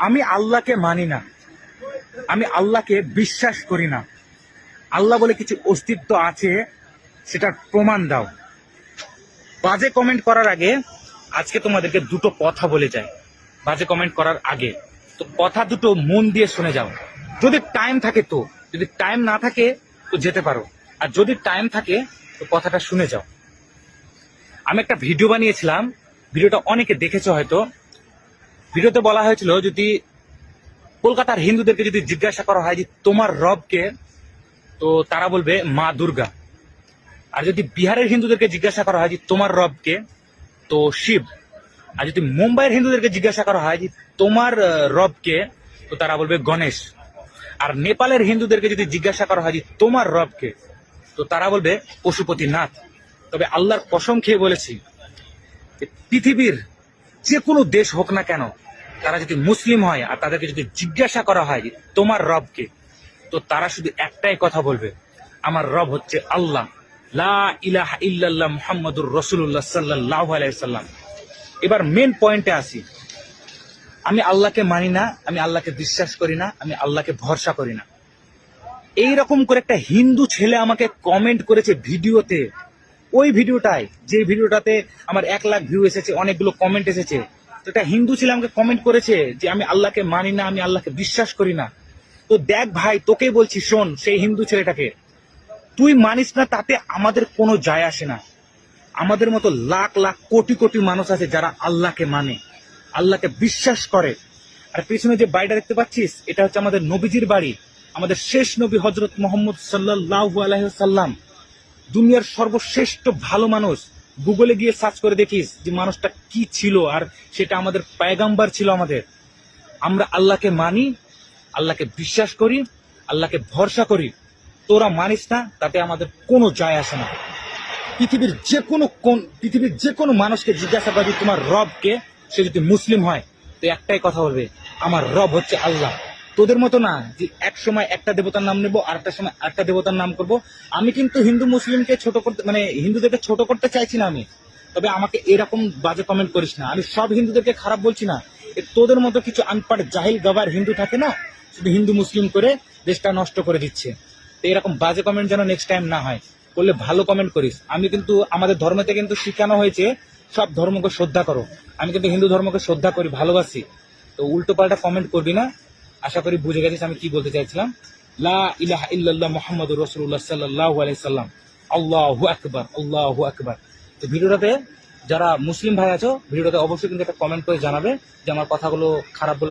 আমি আল্লাহকে মানি না, আমি আল্লাহকে বিশ্বাস করি না। আল্লাহ বলে কিছু অস্তিত্ব আছে, সেটার প্রমাণ দাও। বাজে কমেন্ট করার আগে আজকে তোমাদেরকে দুটো কথা বলে যাই। বাজে কমেন্ট করার আগে তো কথা দুটো মন দিয়ে শুনে যাও। যদি টাইম থাকে তো, যদি টাইম না থাকে তো যেতে পারো, আর যদি টাইম থাকে তো কথাটা শুনে যাও। আমি একটা ভিডিও বানিয়েছিলাম, ভিডিওটা অনেকে দেখেছো হয়তো। ভিডিওতে বলা হয়েছিল, যদি কলকাতার হিন্দুদেরকে যদি জিজ্ঞাসা করা হয় যে তোমার রবকে, তো তারা বলবে মা দুর্গা। আর যদি বিহারের হিন্দুদেরকে জিজ্ঞাসা করা হয় যে তোমার রবকে, তো শিব। আর যদি মুম্বাইয়ের হিন্দুদেরকে জিজ্ঞাসা করা হয় যে তোমার রবকে, তো তারা বলবে গণেশ। আর নেপালের হিন্দুদেরকে যদি জিজ্ঞাসা করা হয় যে তোমার রবকে, তো তারা বলবে পশুপতিনাথ। তবে আল্লাহর কসম খেয়ে বলেছি, পৃথিবীর যে কোনো দেশ হোক না কেন, তারা যদি মুসলিম হয় আর তাদেরকে যদি জিজ্ঞাসা করা হয় যে তোমার রবকে, তো তারা শুধু একটাই কথা বলবে, আমার রব হচ্ছে আল্লাহ, লা ইলাহা ইল্লাল্লাহ মুহাম্মাদুর রাসূলুল্লাহ সাল্লাল্লাহু আলাইহি সাল্লাম। এবার মেন পয়েন্টে আসি। আমি আল্লাহকে মানি না, আমি আল্লাহকে বিশ্বাস করি না, আমি আল্লাহকে ভরসা করি না। এইরকম করে একটা হিন্দু ছেলে আমাকে কমেন্ট করেছে ভিডিওতে, ওই ভিডিওটাই যে ভিডিওটাতে আমার 1 লাখ ভিউ এসেছে, অনেকগুলো কমেন্ট এসেছে। তো একটা হিন্দু ছেলে আমাকে কমেন্ট করেছে যে আমি আল্লাহকে মানি না, আমি আল্লাহকে বিশ্বাস করি না। তো দেখ ভাই, তোকেই বলছি, শোন, সেই হিন্দু ছেলেটাকে, তুই মানিস না তাতে আমাদের কোনো যায় আসে না। আমাদের মতো লাখ লাখ কোটি কোটি মানুষ আছে যারা আল্লাহকে মানে, আল্লাহকে বিশ্বাস করে। আর পেছনে যে বাড়িটা দেখতে পাচ্ছিস, এটা হচ্ছে আমাদের নবীজির বাড়ি, আমাদের শেষ নবী হযরত মুহাম্মদ সাল্লাল্লাহু আলাইহি ওয়াসাল্লাম, দুনিয়ার সর্বশ্রেষ্ঠ ভালো মানুষ। গুগলে গিয়ে সার্চ করে দেখিস যে মানুষটা কি ছিল, আর সেটা আমাদের পয়গাম্বার ছিল। আমরা আল্লাহকে মানি, আল্লাহকে বিশ্বাস করি, আল্লাহকে ভরসা করি। তোরা মানিস না তাতে আমাদের কোনো যায় আসে না। পৃথিবীর যে কোনো মানুষকে জিজ্ঞাসা করবি তোমার রবকে, সে যদি মুসলিম হয় তো একটাই কথা বলবে, আমার রব হচ্ছে আল্লাহ। তোদের মতো না যে এক সময় একটা দেবতার নাম নেবো, আর একটা সময় একটা দেবতার নাম করব। আমি কিন্তু হিন্দু মুসলিমকে ছোট করতে, মানে হিন্দুদেরকে ছোট করতে চাইছি না আমি। তবে আমাকে এরকম বাজে কমেন্ট করিস না। আমি সব হিন্দুদেরকে খারাপ বলছি না। তোদের মতো কিছু আনপাড় জাহিল গাবার হিন্দু থাকে না, শুধু হিন্দু মুসলিম করে দেশটা নষ্ট করে দিচ্ছে। তো এরকম বাজে কমেন্ট যেন নেক্সট টাইম না হয়, করলে ভালো কমেন্ট করিস। আমি কিন্তু, আমাদের ধর্মতে কিন্তু শিখানো হয়েছে সব ধর্মকে শ্রদ্ধা করো। আমি কিন্তু হিন্দু ধর্মকে শ্রদ্ধা করি, ভালোবাসি। তো উল্টো পাল্টা কমেন্ট করবি না। আশা করি বুঝে গেছিস আমি কি বলতে চাইছিলাম। লা ইলাহা ইল্লাল্লাহ মুহাম্মাদুর রাসূলুল্লাহ সাল্লাল্লাহু আলাইহি সাল্লাম। আল্লাহু আকবার, আল্লাহু আকবার। তো ভিডিওটাতে যারা মুসলিম ভাই আছো, ভিডিওটাতে অবশ্যই কিন্তু একটা কমেন্ট করে জানাবে যে আমার কথাগুলো খারাপ বলে